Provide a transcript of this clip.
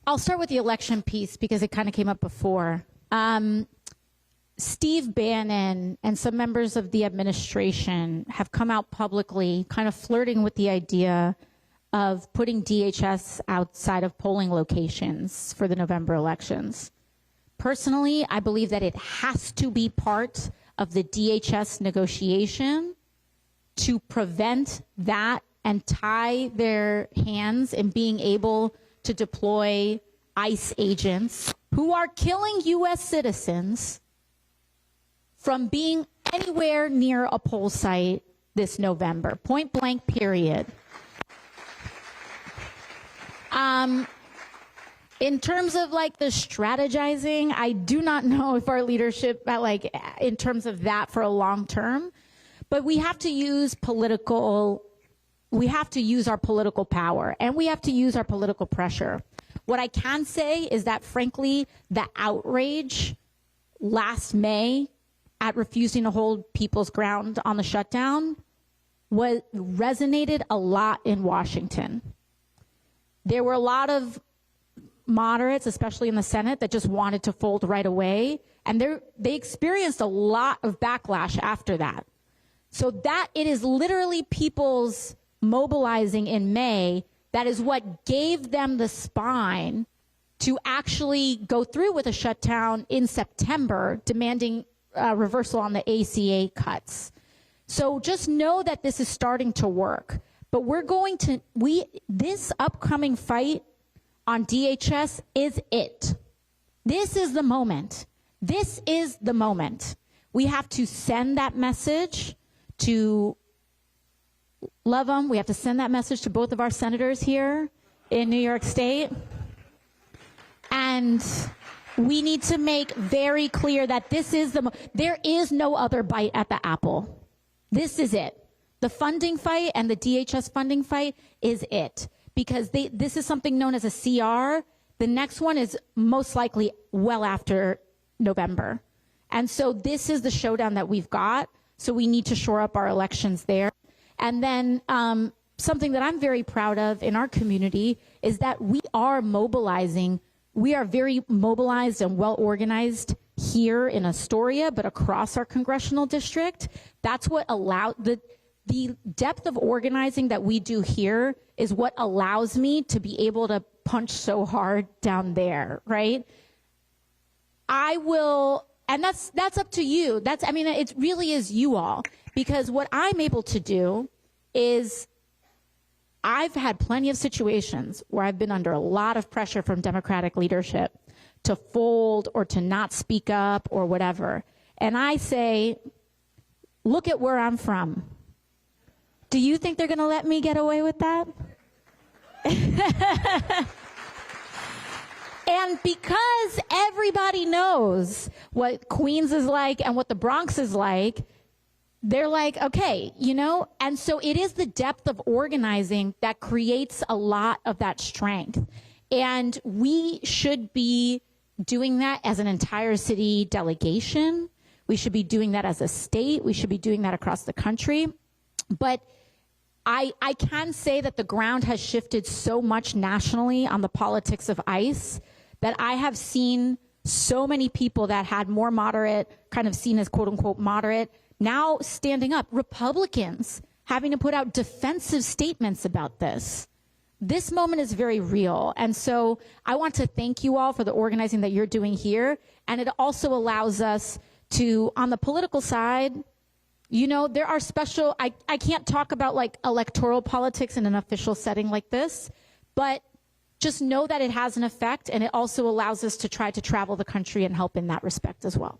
I'll start with the election piece because it kind of came up before. Steve Bannon and some members of the administration have come out publicly kind of flirting with the idea of putting DHS outside of polling locations for the November elections. Personally, I believe that it has to be part of the DHS negotiation to prevent that and tie their hands in being able to deploy ICE agents who are killing U.S. citizens from being anywhere near a poll site this November, point blank, period. In terms of like the strategizing, I do not know if our leadership, in terms of that for a long term, but we have to use our political power, and we have to use our political pressure. What I can say is that, frankly, the outrage last May at refusing to hold people's ground on the shutdown resonated a lot in Washington. There were a lot of moderates, especially in the Senate, that just wanted to fold right away, and they experienced a lot of backlash after that. So that it is literally people's mobilizing in May that is what gave them the spine to actually go through with a shutdown in September, demanding reversal on the ACA cuts. So just know that this is starting to work. But this upcoming fight on DHS is it. This is the moment. This is the moment. We have to send that message to love them. We have to send that message to both of our senators here in New York State. And we need to make very clear that there is no other bite at the apple. This is it. The funding fight and the DHS funding fight is it. Because this is something known as a CR. The next one is most likely well after November. And so this is the showdown that we've got. So we need to shore up our elections there. And then something that I'm very proud of in our community is that we are mobilizing. We are very mobilized and well organized here in Astoria, but across our congressional district. That's what allowed the depth of organizing that we do here is what allows me to be able to punch so hard down there, right? I will, and that's up to you. It really is you all. Because what I'm able to do is I've had plenty of situations where I've been under a lot of pressure from Democratic leadership to fold or to not speak up or whatever. And I say, look at where I'm from. Do you think they're going to let me get away with that? And because everybody knows what Queens is like and what the Bronx is like, they're like, okay, and so it is the depth of organizing that creates a lot of that strength. And we should be doing that as an entire city delegation. We should be doing that as a state. We should be doing that across the country. But I can say that the ground has shifted so much nationally on the politics of ICE that I have seen so many people that had more moderate, kind of seen as quote unquote moderate, now standing up. Republicans having to put out defensive statements about this. This moment is very real. And so I want to thank you all for the organizing that you're doing here. And it also allows us to, on the political side, there are special, I can't talk about like electoral politics in an official setting like this, but just know that it has an effect, and it also allows us to try to travel the country and help in that respect as well.